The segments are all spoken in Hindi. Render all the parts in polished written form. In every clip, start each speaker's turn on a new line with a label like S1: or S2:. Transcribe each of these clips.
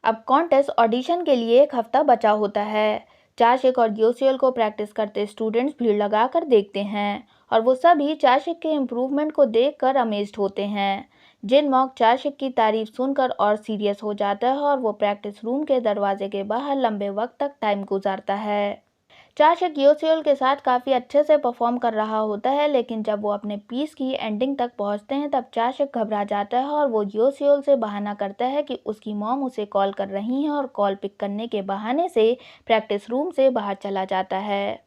S1: अब कॉन्टेस्ट ऑडिशन के लिए एक हफ्ता बचा होता है। चाशिक और यूसीएल को प्रैक्टिस करते स्टूडेंट्स भीड़ लगाकर देखते हैं और वो सभी चाशिक के इम्प्रूवमेंट को देखकर अमेज्ड होते हैं। जिनमॉक चाशिक की तारीफ सुनकर और सीरियस हो जाता है और वो प्रैक्टिस रूम के दरवाजे के बाहर लंबे वक्त तक टाइम गुजारता है। चाशिक यूसीएल के साथ काफ़ी अच्छे से परफॉर्म कर रहा होता है, लेकिन जब वो अपने पीस की एंडिंग तक पहुंचते हैं तब चाशिक घबरा जाता है और वो यूसीएल से बहाना करता है कि उसकी मॉम उसे कॉल कर रही हैं और कॉल पिक करने के बहाने से प्रैक्टिस रूम से बाहर चला जाता है।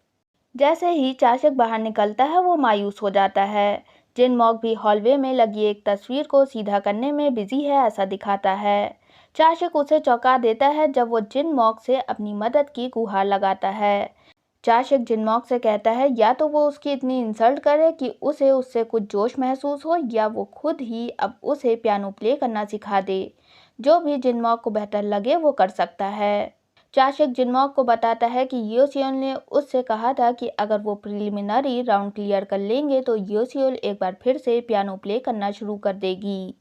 S1: जैसे ही चाशिक बाहर निकलता है वो मायूस हो जाता है। जिनमॉक भी हॉलवे में लगी एक तस्वीर को सीधा करने में बिजी है ऐसा दिखाता है। चाशिक उसे चौंका देता है जब वो जिनमॉक से अपनी मदद की गुहार लगाता है। चाशिक जिनमॉक से कहता है या तो वो उसकी इतनी इंसल्ट करे कि उसे उससे कुछ जोश महसूस हो, या वो खुद ही अब उसे पियानो प्ले करना सिखा दे। जो भी जिनमॉक को बेहतर लगे वो कर सकता है। चाशिक जिनमॉक को बताता है कि यूसीएल ने उससे कहा था कि अगर वो प्रिलिमिनरी राउंड क्लियर कर लेंगे तो यूसीएल एक बार फिर से पियानो प्ले करना शुरू कर देगी।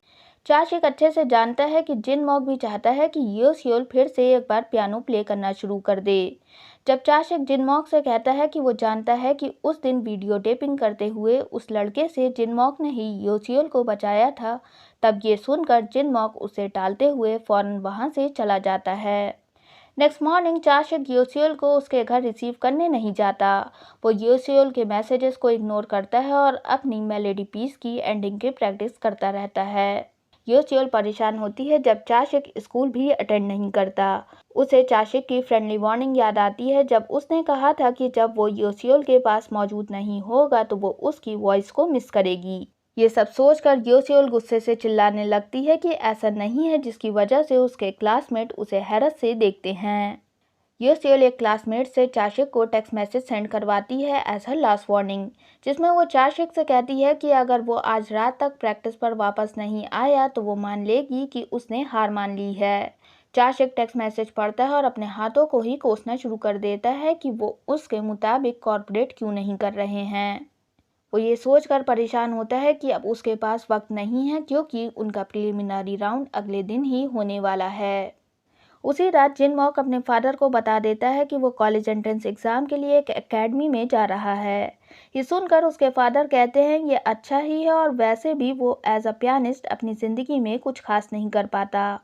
S1: चाशिक अच्छे से जानता है कि जिनमॉक भी चाहता है कि यूसीएल फिर से एक बार पियानो प्ले करना शुरू कर दे। जब चाशिक जिनमॉक से कहता है कि वो जानता है कि उस दिन वीडियो टेपिंग करते हुए उस लड़के से जिनमॉक ने ही यूसीएल को बचाया था, तब ये सुनकर जिनमॉक उसे टालते हुए फौरन वहां से चला जाता है। नेक्स्ट मॉर्निंग चाशिक यूसीएल को उसके घर रिसीव करने नहीं जाता। वो यूसीएल के मैसेजेस को इग्नोर करता है और अपनी मेलोडी पीस की एंडिंग की प्रैक्टिस करता रहता है। यूसीएल परेशान होती है जब चाशिक स्कूल भी अटेंड नहीं करता। उसे चाशिक की फ्रेंडली वार्निंग याद आती है जब उसने कहा था कि जब वो यूसीएल के पास मौजूद नहीं होगा तो वो उसकी वॉइस को मिस करेगी। ये सब सोचकर यूसीएल गुस्से से चिल्लाने लगती है कि ऐसा नहीं है, जिसकी वजह से उसके क्लासमेट उसे हैरत से देखते हैं। यूसीएल एक क्लासमेट से चाशिक को टेक्स्ट मैसेज सेंड करवाती है एज हर लास्ट वार्निंग, जिसमें वो चाशिक से कहती है कि अगर वो आज रात तक प्रैक्टिस पर वापस नहीं आया तो वो मान लेगी कि उसने हार मान ली है। चाशिक टेक्स्ट मैसेज पढ़ता है और अपने हाथों को ही कोसना शुरू कर देता है कि वो उसके मुताबिक कॉर्पोरेट क्यों नहीं कर रहे हैं। वो ये सोचकर परेशान होता है कि अब उसके पास वक्त नहीं है, क्योंकि उनका प्रिलिमिनरी राउंड अगले दिन ही होने वाला है। उसी रात जिनमॉक अपने फादर को बता देता है कि वो कॉलेज एंट्रेंस एग्ज़ाम के लिए एक एकेडमी में जा रहा है। ये सुनकर उसके फादर कहते हैं ये अच्छा ही है, और वैसे भी वो एज अ पियानिस्ट अपनी ज़िंदगी में कुछ खास नहीं कर पाता।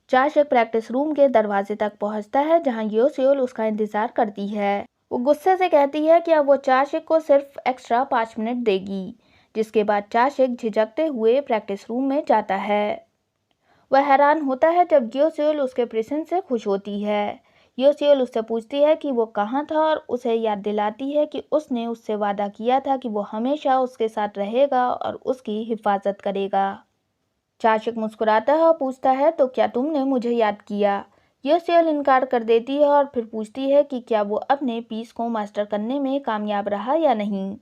S1: चाशिक प्रैक्टिस रूम के दरवाजे तक पहुंचता है जहां यूसीएल उसका इंतज़ार करती है। वो गुस्से से कहती है कि अब वो चाशिक को सिर्फ एक्स्ट्रा 5 मिनट देगी, जिसके बाद चाशिक झिझकते हुए प्रैक्टिस रूम में जाता है। वह हैरान होता है जब यूसीएल उसके प्रेजेंस से खुश होती है। यूसीएल उससे पूछती है कि वो कहाँ था और उसे याद दिलाती है कि उसने उससे वादा किया था कि वो हमेशा उसके साथ रहेगा और उसकी हिफाजत करेगा। चाशिक मुस्कुराता है और पूछता है तो क्या तुमने मुझे याद किया। यूसीएल इनकार कर देती है और फिर पूछती है कि क्या वो अपने पीस को मास्टर करने में कामयाब रहा या नहीं।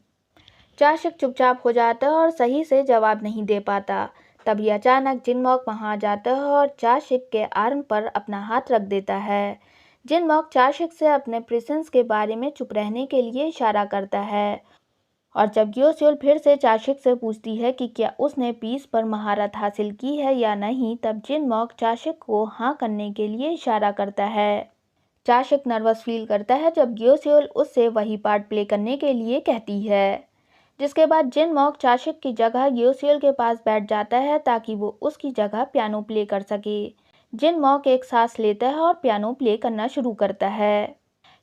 S1: चाशिक चुपचाप हो जाता है और सही से जवाब नहीं दे पाता। तभी अचानक जिनमॉक वहां आ जाता है और चाशिक के आर्म पर अपना हाथ रख देता है। जिनमॉक चाशिक से अपने प्रेजेंस के बारे में चुप रहने के लिए इशारा करता है, और जब यूसीएल फिर से चाशिक से पूछती है कि क्या उसने पीस पर महारत हासिल की है या नहीं, तब जिनमॉक चाशिक को हाँ करने के लिए इशारा करता है। चाशिक नर्वस फील करता है जब यूसीएल उससे वही पार्ट प्ले करने के लिए कहती है, जिसके बाद जिनमॉक चाशिक की जगह यूसीएल के पास बैठ जाता है ताकि वो उसकी जगह पियानो प्ले कर सके। जिनमॉक एक सांस लेता है और पियानो प्ले करना शुरू करता है।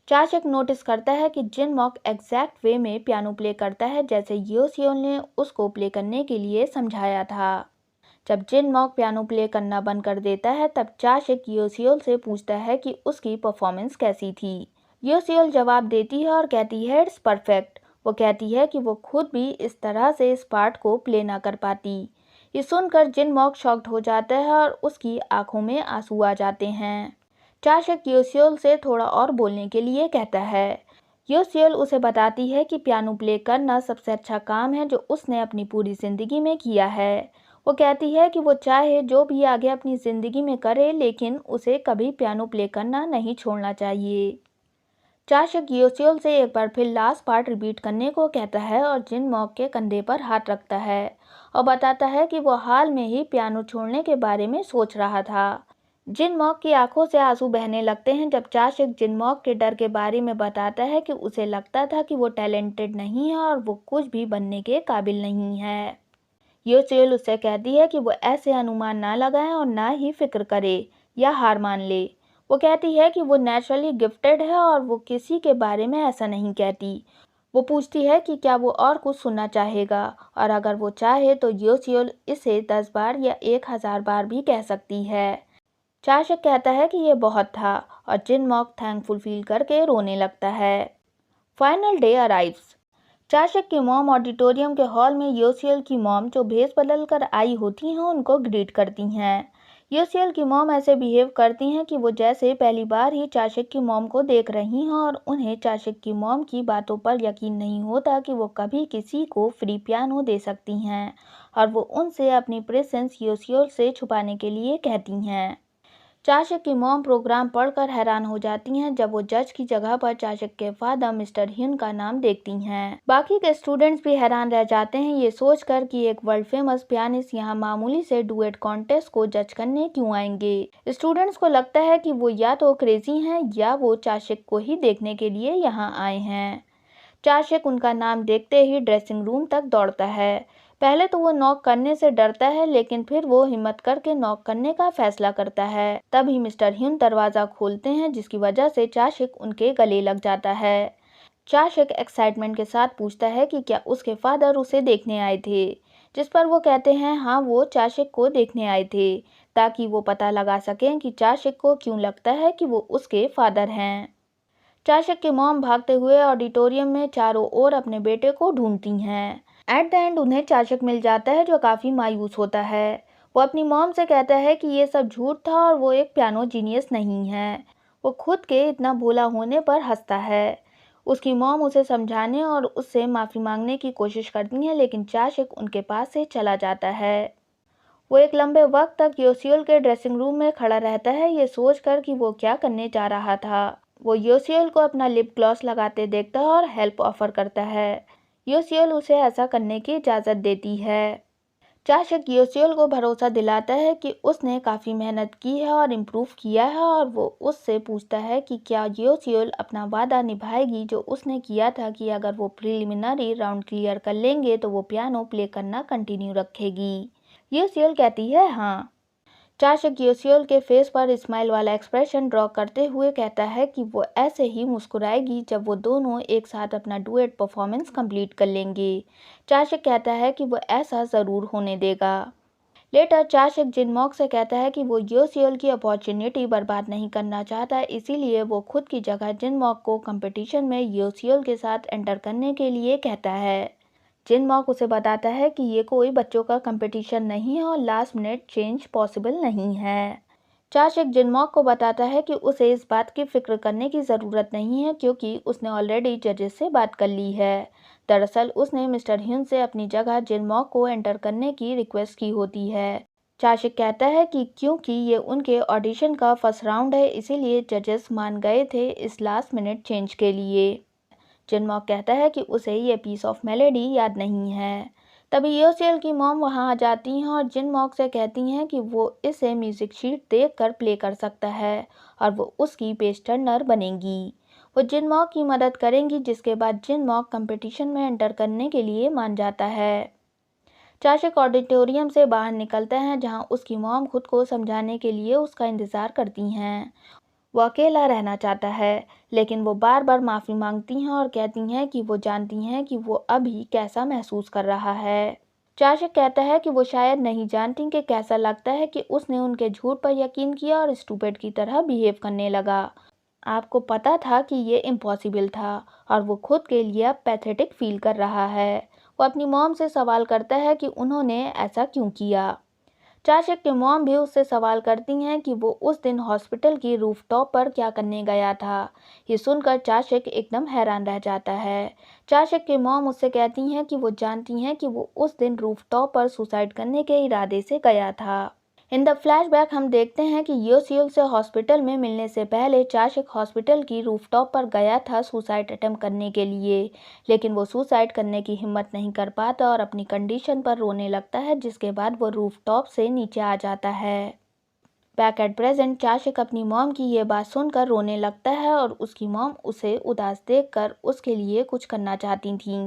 S1: चाशिक नोटिस करता है कि जिनमॉक एग्जैक्ट वे में पियानो प्ले करता है जैसे यूसीएल ने उसको प्ले करने के लिए समझाया था। जब जिनमॉक पियानो प्ले करना बंद कर देता है तब चाशिक यूसीएल से पूछता है कि उसकी परफॉर्मेंस कैसी थी। यूसीएल जवाब देती है और कहती है इट्स परफेक्ट। वो कहती है कि वो खुद भी इस तरह से इस पार्ट को प्ले ना कर पाती। ये सुनकर जिनमॉक शॉक्ड हो जाता है और उसकी आंखों में आंसू आ जाते हैं। चाशिक यूसीएल से थोड़ा और बोलने के लिए कहता है। यूसीएल उसे बताती है कि पियानो प्ले करना सबसे अच्छा काम है जो उसने अपनी पूरी ज़िंदगी में किया है। वो कहती है कि वो चाहे जो भी आगे अपनी ज़िंदगी में करे, लेकिन उसे कभी पियानो प्ले करना नहीं छोड़ना चाहिए। चाशिक यूसीएल से एक बार फिर लास्ट पार्ट रिपीट करने को कहता है और जिनमॉक के कंधे पर हाथ रखता है और बताता है कि वो हाल में ही पियानो छोड़ने के बारे में सोच रहा था। जिनमॉक की आंखों से आंसू बहने लगते हैं जब चाशिक जिनमॉक के डर के बारे में बताता है कि उसे लगता था कि वो टैलेंटेड नहीं है और वो कुछ भी बनने के काबिल नहीं है। योसियल उससे कहती है कि वो ऐसे अनुमान ना लगाए और ना ही फिक्र करे या हार मान ले। वो कहती है कि वो नेचुरली गिफ्टेड है और वो किसी के बारे में ऐसा नहीं कहती। वो पूछती है कि क्या वो और कुछ सुनना चाहेगा, और अगर वो चाहे तो योसियल इसे 10 बार या 1000 बार भी कह सकती है। चाशक कहता है कि ये बहुत था और जिनमॉक थैंकफुल फील करके रोने लगता है। Final day arrives. चाशक की मॉम ऑडिटोरियम के हॉल में योसियल की मॉम, जो भेस बदल कर आई होती हैं, उनको ग्रीट करती हैं। योसियल की मॉम ऐसे बिहेव करती हैं कि वो जैसे पहली बार ही चाशक की मॉम को देख रही हैं और उन्हें चाशक की मॉम की बातों पर यकीन नहीं होता कि वो कभी किसी को फ्री पियानो दे सकती हैं, और वो उनसे अपनी प्रेजेंस योसियल से छुपाने के लिए कहती हैं। चाशक की मॉम प्रोग्राम पढ़कर हैरान हो जाती हैं जब वो जज की जगह पर चाशक के फादर मिस्टर ह्यून का नाम देखती हैं। बाकी के स्टूडेंट्स भी हैरान रह जाते हैं ये सोचकर कि एक वर्ल्ड फेमस पियानिस्ट यहाँ मामूली से डुएट कॉन्टेस्ट को जज करने क्यों आएंगे। स्टूडेंट्स को लगता है कि वो या तो क्रेजी हैं या वो चाशक को ही देखने के लिए यहाँ आए हैं। चाशक उनका नाम देखते ही ड्रेसिंग रूम तक दौड़ता है। पहले तो वो नॉक करने से डरता है, लेकिन फिर वो हिम्मत करके नॉक करने का फैसला करता है। तभी मिस्टर ह्यून दरवाज़ा खोलते हैं, जिसकी वजह से चाशक उनके गले लग जाता है। चाशक एक्साइटमेंट के साथ पूछता है कि क्या उसके फादर उसे देखने आए थे, जिस पर वो कहते हैं हाँ, वो चाशक को देखने आए थे, ताकि वो पता लगा सकें कि चाशक को क्यों लगता है कि वो उसके फादर हैं। चाशक की मॉम भागते हुए ऑडिटोरियम में चारों ओर अपने बेटे को ढूंढती हैं। एट द एंड उन्हें चाशक मिल जाता है, जो काफ़ी मायूस होता है। वो अपनी मॉम से कहता है कि ये सब झूठ था और वो एक पियानो जीनियस नहीं है। वो खुद के इतना भोला होने पर हंसता है। उसकी मॉम उसे समझाने और उससे माफ़ी मांगने की कोशिश करती है, लेकिन चाशक उनके पास से चला जाता है। वो एक लंबे वक्त तक योसियल के ड्रेसिंग रूम में खड़ा रहता है, ये सोचकर कि वो क्या करने जा रहा था। वो योसियल को अपना लिप ग्लॉस लगाते देखता है और हेल्प ऑफर करता है। योसियल उसे ऐसा करने की इजाज़त देती है। चाशक योसियल को भरोसा दिलाता है कि उसने काफ़ी मेहनत की है और इम्प्रूव किया है, और वो उससे पूछता है कि क्या योसियल अपना वादा निभाएगी जो उसने किया था कि अगर वो प्रिलिमिनरी राउंड क्लियर कर लेंगे तो वो पियानो प्ले करना कंटिन्यू रखेगी। योसियल कहती है हाँ। चाशक योसियल के फेस पर स्माइल वाला एक्सप्रेशन ड्रॉ करते हुए कहता है कि वो ऐसे ही मुस्कुराएगी जब वो दोनों एक साथ अपना डुएट परफॉर्मेंस कंप्लीट कर लेंगे। चाशक कहता है कि वो ऐसा ज़रूर होने देगा। लेटर चाशक जिनमॉक से कहता है कि वो योसियल की अपॉर्चुनिटी बर्बाद नहीं करना चाहता, इसीलिए वो खुद की जगह जिनमॉक को कंपटीशन में योसियल के साथ एंटर करने के लिए कहता है। जिनमॉक उसे बताता है कि ये कोई बच्चों का कंपटीशन नहीं है और लास्ट मिनट चेंज पॉसिबल नहीं है। चाशक जिनमॉक को बताता है कि उसे इस बात की फिक्र करने की ज़रूरत नहीं है, क्योंकि उसने ऑलरेडी जजेस से बात कर ली है। दरअसल उसने मिस्टर ह्यून से अपनी जगह जिनमॉक को एंटर करने की रिक्वेस्ट की होती है। चाशक कहता है कि क्योंकि ये उनके ऑडिशन का फर्स्ट राउंड है, इसीलिए जजेस मान गए थे इस लास्ट मिनट चेंज के लिए। जिनमॉक कहता है कि उसे ये पीस ऑफ मेलेडी याद नहीं है। तभी योसियल की मॉम वहां आ जाती हैं और जिनमॉक से कहती हैं कि वो इसे म्यूजिक शीट देखकर प्ले कर सकता है और वो उसकी पेज टर्नर बनेगी। वो जिनमॉक की मदद करेंगी, जिसके बाद जिनमॉक कंपटीशन में एंटर करने के लिए मान जाता है। चाशक ऑडिटोरियम से बाहर निकलता है, जहां उसकी मॉम खुद को समझाने के लिए उसका इंतज़ार करती हैं। वो अकेला रहना चाहता है, लेकिन वो बार बार माफ़ी मांगती हैं और कहती हैं कि वो जानती हैं कि वो अभी कैसा महसूस कर रहा है। चाशक कहता है कि वो शायद नहीं जानती कि कैसा लगता है कि उसने उनके झूठ पर यकीन किया और स्टूपिड की तरह बिहेव करने लगा। आपको पता था कि ये इम्पॉसिबल था, और वो खुद के लिए अब पैथेटिक फील कर रहा है। वो अपनी मॉम से सवाल करता है कि उन्होंने ऐसा क्यों किया। चाशक की मॉम भी उससे सवाल करती हैं कि वो उस दिन हॉस्पिटल की रूफटॉप पर क्या करने गया था। ये सुनकर चाशक एकदम हैरान रह जाता है। चाशक की मॉम उससे कहती हैं कि वो जानती हैं कि वो उस दिन रूफटॉप पर सुसाइड करने के इरादे से गया था। इन द फ्लैशबैक हम देखते हैं कि योसियल से हॉस्पिटल में मिलने से पहले चाशक हॉस्पिटल की रूफटॉप पर गया था सुसाइड अटेम्प्ट करने के लिए, लेकिन वो सुसाइड करने की हिम्मत नहीं कर पाता और अपनी कंडीशन पर रोने लगता है, जिसके बाद वो रूफटॉप से नीचे आ जाता है। बैक एट प्रेजेंट चाशिक अपनी मॉम की ये बात सुनकर रोने लगता है और उसकी मॉम उसे उदास देखकर उसके लिए कुछ करना चाहती थीं।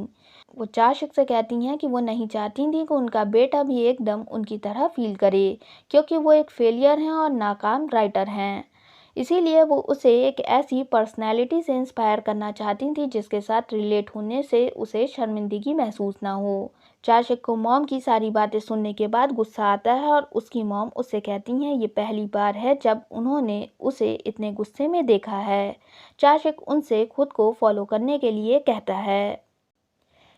S1: वो चाशिक से कहती हैं कि वो नहीं चाहती थी कि उनका बेटा भी एकदम उनकी तरह फील करे, क्योंकि वो एक फेलियर हैं और नाकाम राइटर हैं। इसीलिए वो उसे एक ऐसी पर्सनैलिटी से इंस्पायर करना चाहती थी जिसके साथ रिलेट होने से उसे शर्मिंदगी महसूस ना हो। चाशिक को मॉम की सारी बातें सुनने के बाद गुस्सा आता है और उसकी मॉम उससे कहती हैं ये पहली बार है जब उन्होंने उसे इतने गुस्से में देखा है। चाशिक उनसे खुद को फॉलो करने के लिए कहता है।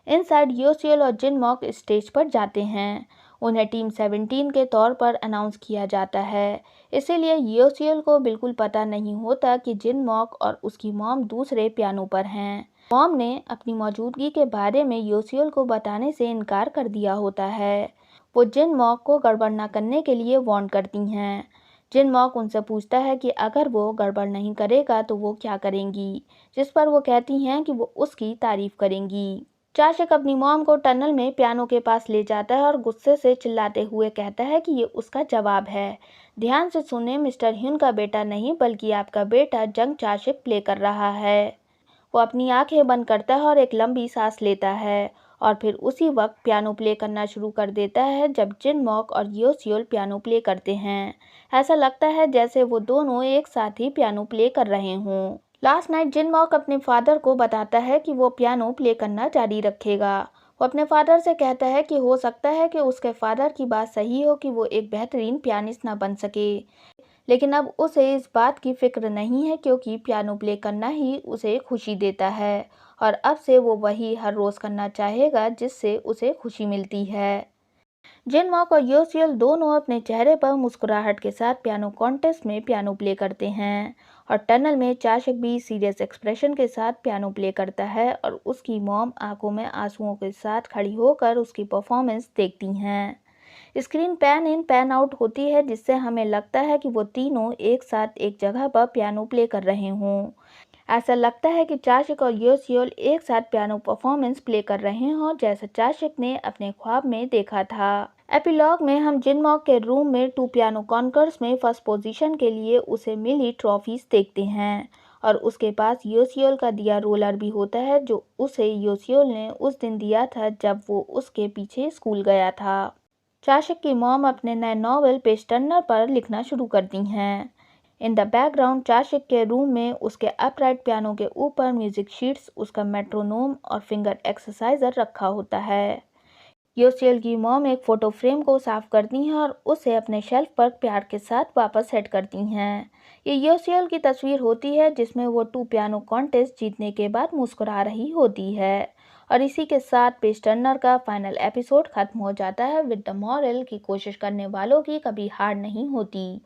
S1: इनसाइड योसियल और जिनमॉक स्टेज पर जाते हैं। उन्हें टीम 17 के तौर पर अनाउंस किया जाता है। इसीलिए योसियल को बिल्कुल पता नहीं होता कि जिनमॉक और उसकी मॉम दूसरे पियानो पर हैं। मॉम ने अपनी मौजूदगी के बारे में योसियल को बताने से इनकार कर दिया होता है। वो जिनमॉक को गड़बड़ न करने के लिए वार्न करती हैं। जिनमॉक उनसे पूछता है कि अगर वो गड़बड़ नहीं करेगा तो वो क्या करेंगी, जिस पर वो कहती हैं कि वो उसकी तारीफ करेंगी। चाशिक अपनी मॉम को टनल में पियानो के पास ले जाता है और गुस्से से चिल्लाते हुए कहता है कि ये उसका जवाब है। ध्यान से सुने, मिस्टर ह्यून का बेटा नहीं बल्कि आपका बेटा जंग चाशिक प्ले कर रहा है। वो अपनी आंखें बंद करता है और एक लंबी सांस लेता है और फिर उसी वक्त पियानो प्ले करना शुरू कर देता है जब जिनमॉक और योसियल पियानो प्ले करते हैं। ऐसा लगता है जैसे वो दोनों एक साथ ही पियानो प्ले कर रहे हों। लास्ट नाइट जिनमॉक अपने फादर को बताता है कि वो पियानो प्ले करना जारी रखेगा। वो अपने फादर से कहता है कि हो सकता है कि उसके फादर की बात सही हो कि वो एक बेहतरीन पियानिस्ट ना बन सके, लेकिन अब उसे इस बात की फिक्र नहीं है क्योंकि पियानो प्ले करना ही उसे खुशी देता है और अब से वो वही हर रोज़ करना चाहेगा जिससे उसे खुशी मिलती है। जिनमॉक और योसियल दोनों अपने चेहरे पर मुस्कुराहट के साथ पियानो कॉन्टेस्ट में पियानो प्ले करते हैं और टनल में चाशिक भी सीरियस एक्सप्रेशन के साथ पियानो प्ले करता है और उसकी मॉम आंखों में आंसुओं के साथ खड़ी होकर उसकी परफॉर्मेंस देखती हैं। स्क्रीन पैन इन पैन आउट होती है जिससे हमें लगता है कि वो तीनों एक साथ एक जगह पर पियानो प्ले कर रहे हों। ऐसा लगता है कि चाशिक और योसियल एक साथ पियानो परफॉर्मेंस प्ले कर रहे हों जैसा चाशिक ने अपने ख्वाब में देखा था। एपिलॉग में हम जिनमॉक के रूम में 2 पियानो कॉन्कर्स में फर्स्ट पोजीशन के लिए उसे मिली ट्रॉफीज देखते हैं और उसके पास योसियल का दिया रोलर भी होता है जो उसे योसियल ने उस दिन दिया था जब वो उसके पीछे स्कूल गया था। चाशिक की मॉम अपने नए नॉवेल पेज टर्नर पर लिखना शुरू करती हैं। इन द बैकग्राउंड चाशिक के रूम में उसके अपराइट पियानो के ऊपर म्यूजिक शीट्स, उसका मेट्रोनोम और फिंगर एक्सरसाइजर रखा होता है। योसियल की मॉम एक फ़ोटो फ्रेम को साफ करती हैं और उसे अपने शेल्फ पर प्यार के साथ वापस सेट करती हैं। ये योसियल की तस्वीर होती है जिसमें वो 2 पियानो कॉन्टेस्ट जीतने के बाद मुस्कुरा रही होती है। और इसी के साथ पेज टर्नर का फाइनल एपिसोड खत्म हो जाता है विद द मॉरल की कोशिश करने वालों की कभी हार नहीं होती।